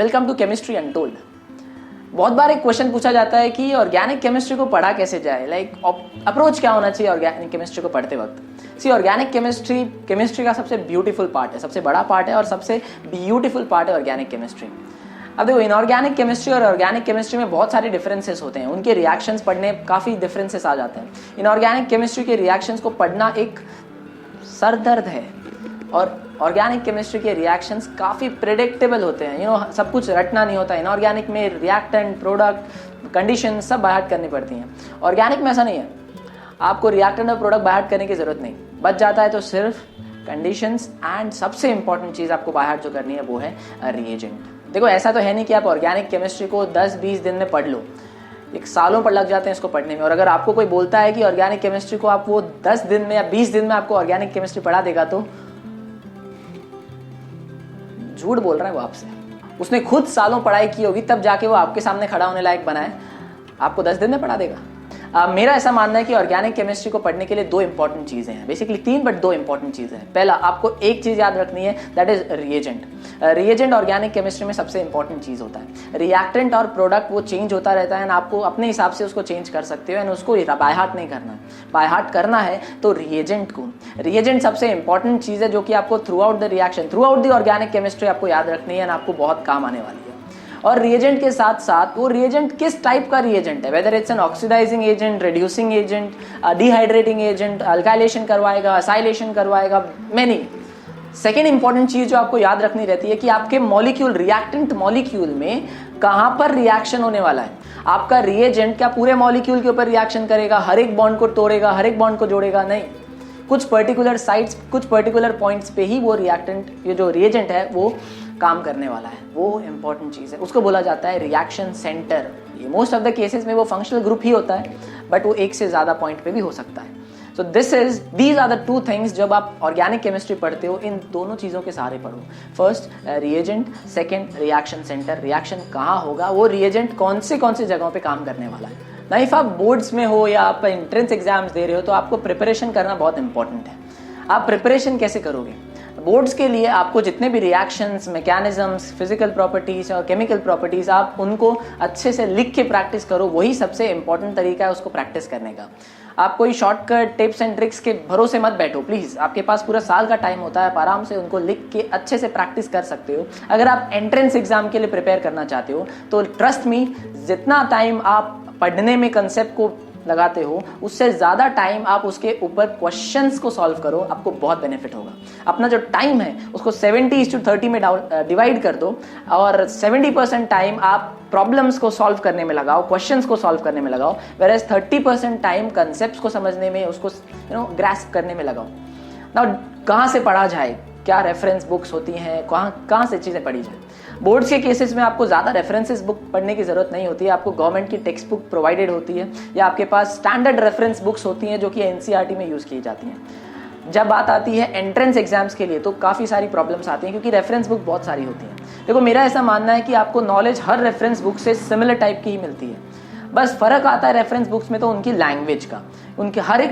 Welcome to chemistry untold. बहुत बार एक question पूछा जाता है कि ऑर्गेनिक केमिस्ट्री को पढ़ा कैसे जाए, लाइक अप्रोच क्या होना चाहिए ऑर्गेनिक केमिस्ट्री को पढ़ते वक्त। सी ऑर्गेनिक केमिस्ट्री का सबसे ब्यूटीफुल पार्ट है, सबसे बड़ा पार्ट है और सबसे ब्यूटीफुल पार्ट है ऑर्गेनिक केमिस्ट्री। अब देखो, इनऑर्गेनिक केमिस्ट्री और ऑर्गेनिक केमिस्ट्री में बहुत सारे डिफरेंसेस होते हैं, उनके रिएक्शंस पढ़ने काफ़ी डिफरेंसेस आ जाते हैं। इनऑर्गेनिक केमिस्ट्री के रिएक्शंस को पढ़ना एक सरदर्द है और ऑर्गेनिक केमिस्ट्री के रिएक्शंस काफ़ी प्रेडिक्टेबल होते हैं। सब कुछ रटना नहीं होता। इनऑर्गेनिक में रिएक्टेंट, प्रोडक्ट, कंडीशन सब बाय हार्ट करनी पड़ती हैं। ऑर्गेनिक में ऐसा नहीं है, आपको रिएक्टेंट और प्रोडक्ट बाय हार्ट करने की ज़रूरत नहीं, बच जाता है तो सिर्फ कंडीशंस एंड सबसे इंपॉर्टेंट चीज़ आपको बाय हार्ट जो करनी है वो है रिएजेंट। देखो, ऐसा तो है नहीं कि आप ऑर्गेनिक केमिस्ट्री को 10-20 दिन में पढ़ लो, एक सालों पर लग जाते हैं इसको पढ़ने में। और अगर आपको कोई बोलता है कि ऑर्गेनिक केमिस्ट्री को आप वो 10 दिन में या 20 दिन में आपको ऑर्गेनिक केमिस्ट्री पढ़ा देगा, तो झूठ बोल रहा है वो आपसे। उसने खुद सालों पढ़ाई की होगी, तब जाके वो आपके सामने खड़ा होने लायक बना है। आपको 10 दिन में पढ़ा देगा? मेरा ऐसा मानना है कि ऑर्गेनिक केमिस्ट्री को पढ़ने के लिए 2 इंपॉर्टेंट चीजें हैं, बेसिकली 3 बट 2 इंपॉर्टेंट चीजें हैं। पहला, आपको एक चीज याद रखनी है, that is reagent. Reagent organic chemistry में सबसे इंपॉर्टेंट चीज होता है। रिएक्टेंट और प्रोडक्ट वो चेंज होता रहता है, आपको अपने हिसाब से उसको चेंज कर सकते हो, एंड उसको बाय हार्ट नहीं करना। बाय हार्ट करना है तो रिएजेंट को। रिएजेंट सबसे इंपॉर्टेंट चीज है जो कि आपको through out the reaction, through out the organic chemistry आपको याद रखनी है, एंड आपको बहुत काम आने वाली है। और रिएजेंट के साथ साथ वो रिएजेंट किस टाइप का रिएजेंट है, whether it's an oxidising agent, reducing agent, dehydrating agent, alkylation करवाएगा, असाइलेशन करवाएगा, मैनी। सेकेंड इंपॉर्टेंट चीज जो आपको याद रखनी रहती है कि आपके मॉलिक्यूल, रिएक्टेंट मॉलिक्यूल में कहां पर रिएक्शन होने वाला है। आपका रिएजेंट क्या पूरे मॉलिक्यूल के ऊपर रिएक्शन करेगा, हर एक बॉन्ड को तोड़ेगा, हर एक बॉन्ड को जोड़ेगा? नहीं, कुछ पर्टिकुलर साइट्स, कुछ पर्टिकुलर पॉइंट्स पे ही वो रिएक्टेंट, ये जो रिएजेंट है वो काम करने वाला है। वो इंपॉर्टेंट चीज़ है, उसको बोला जाता है रिएक्शन सेंटर। ये मोस्ट ऑफ द केसेस में वो फंक्शनल ग्रुप ही होता है, बट वो एक से ज़्यादा पॉइंट पे भी हो सकता है। So these are the 2 things. जब आप ऑर्गेनिक केमिस्ट्री पढ़ते हो, इन दोनों चीज़ों के सहारे पढ़ो। First reagent, second reaction centre. Reaction कहाँ होगा, वो रिएजेंट कौन से जगहों पे काम करने वाला है। ना इफ आप बोर्ड्स में हो या आप एंट्रेंस एग्जाम्स दे रहे हो तो आपको प्रिपरेशन करना बहुत इंपॉर्टेंट है। आप प्रिपरेशन कैसे करोगे? बोर्ड्स के लिए आपको जितने भी रिएक्शंस, मैकेनिज्म्स, फिजिकल प्रॉपर्टीज और केमिकल प्रॉपर्टीज, आप उनको अच्छे से लिख के प्रैक्टिस करो। वही सबसे इंपॉर्टेंट तरीका है उसको प्रैक्टिस करने का। आप कोई शॉर्टकट टिप्स एंड ट्रिक्स के भरोसे मत बैठो प्लीज। आपके पास पूरा साल का टाइम होता है, आप आराम से उनको लिख के अच्छे से प्रैक्टिस कर सकते हो। अगर आप एंट्रेंस एग्जाम के लिए प्रिपेयर करना चाहते हो तो ट्रस्ट मी, जितना टाइम आप पढ़ने में कंसेप्ट को लगाते हो, उससे ज़्यादा टाइम आप उसके ऊपर क्वेश्चंस को सॉल्व करो, आपको बहुत बेनिफिट होगा। अपना जो टाइम है उसको 70:30 में डिवाइड कर दो और 70% टाइम आप प्रॉब्लम्स को सॉल्व करने में लगाओ, क्वेश्चंस को सॉल्व करने में लगाओ, वेयरएज 30% टाइम कंसेप्ट्स को समझने में, उसको ग्रास्प करने में लगाओ। नाउ कहाँ से पढ़ा जाए, क्या रेफरेंस बुक्स होती हैं, कहाँ से चीज़ें पढ़ी जाए? बोर्ड्स के केसेस में आपको ज़्यादा रेफरेंसेस बुक पढ़ने की ज़रूरत नहीं होती है। आपको गवर्नमेंट की टेक्स्ट बुक प्रोवाइडेड होती है या आपके पास स्टैंडर्ड रेफरेंस बुक्स होती हैं जो कि एनसीईआरटी में यूज़ की जाती हैं। जब बात आती है एंट्रेंस एग्जाम्स के लिए तो काफ़ी सारी प्रॉब्लम्स आती हैं क्योंकि रेफरेंस बुक बहुत सारी होती हैं। देखो, मेरा ऐसा मानना है कि आपको नॉलेज हर रेफरेंस बुक से सिमिलर टाइप की ही मिलती है, बस फ़र्क आता है रेफरेंस बुक्स में तो उनकी लैंग्वेज का। उनके हर एक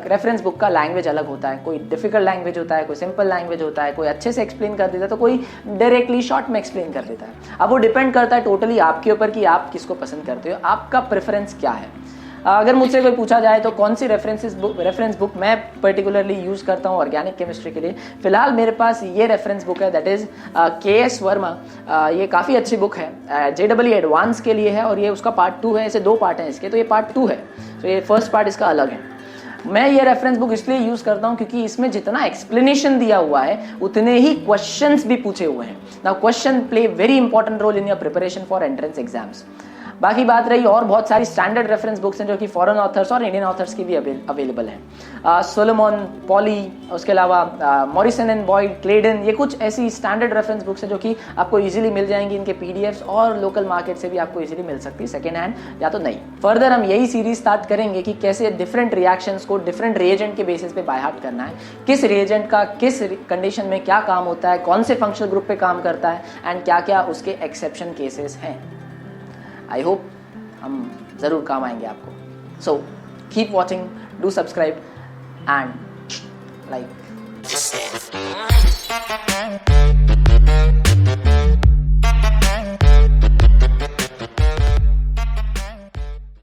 रेफरेंस बुक का लैंग्वेज अलग होता है। कोई डिफिकल्ट लैंग्वेज होता है, कोई सिंपल लैंग्वेज होता है, कोई अच्छे से एक्सप्लेन कर देता है तो कोई डायरेक्टली शॉर्ट में एक्सप्लेन कर देता है। अब वो डिपेंड करता है टोटली आपके ऊपर कि आप किसको पसंद करते हो, आपका प्रेफरेंस क्या है। अगर मुझसे कोई पूछा जाए तो कौन सी रेफरेंस बुक मैं पर्टिकुलरली यूज़ करता हूँ ऑर्गेनिक केमिस्ट्री के लिए, फिलहाल मेरे पास ये रेफरेंस बुक है, दैट इज़ KS वर्मा। ये काफ़ी अच्छी बुक है, JEE एडवांस के लिए है और ये उसका पार्ट 2 है। ऐसे 2 पार्ट हैं इसके, तो ये पार्ट 2 है, तो ये फर्स्ट पार्ट इसका अलग है। मैं ये रेफरेंस बुक इसलिए यूज़ करता हूँ क्योंकि इसमें जितना एक्सप्लेनेशन दिया हुआ है उतने ही क्वेश्चंस भी पूछे हुए हैं। Now question play very important role in your preparation for entrance exams. बाकी बात रही और बहुत सारी स्टैंडर्ड रेफरेंस बुक्स हैं जो कि फॉरेन ऑथर्स और इंडियन ऑथर्स की भी अवेलेबल हैं। सोलोमन, पॉली, उसके अलावा मॉरिसन एंड बॉयड, क्लेडन, ये कुछ ऐसी स्टैंडर्ड रेफरेंस बुक्स हैं जो कि आपको इजीली मिल जाएंगी। इनके PDFs और लोकल मार्केट से भी आपको इजीली मिल सकती है, सेकेंड हैंड या तो नहीं। फर्दर हम यही सीरीज स्टार्ट करेंगे कि कैसे डिफरेंट रिएक्शंस को डिफरेंट रिएजेंट के बेसिस पे बाय हार्ट करना है, किस रिएजेंट का किस कंडीशन में क्या काम होता है, कौन से फंक्शनल ग्रुप पे काम करता है, एंड क्या क्या उसके एक्सेप्शन केसेस हैं। आई होप हम ज़रूर काम आएंगे आपको। So keep watching, do subscribe and like.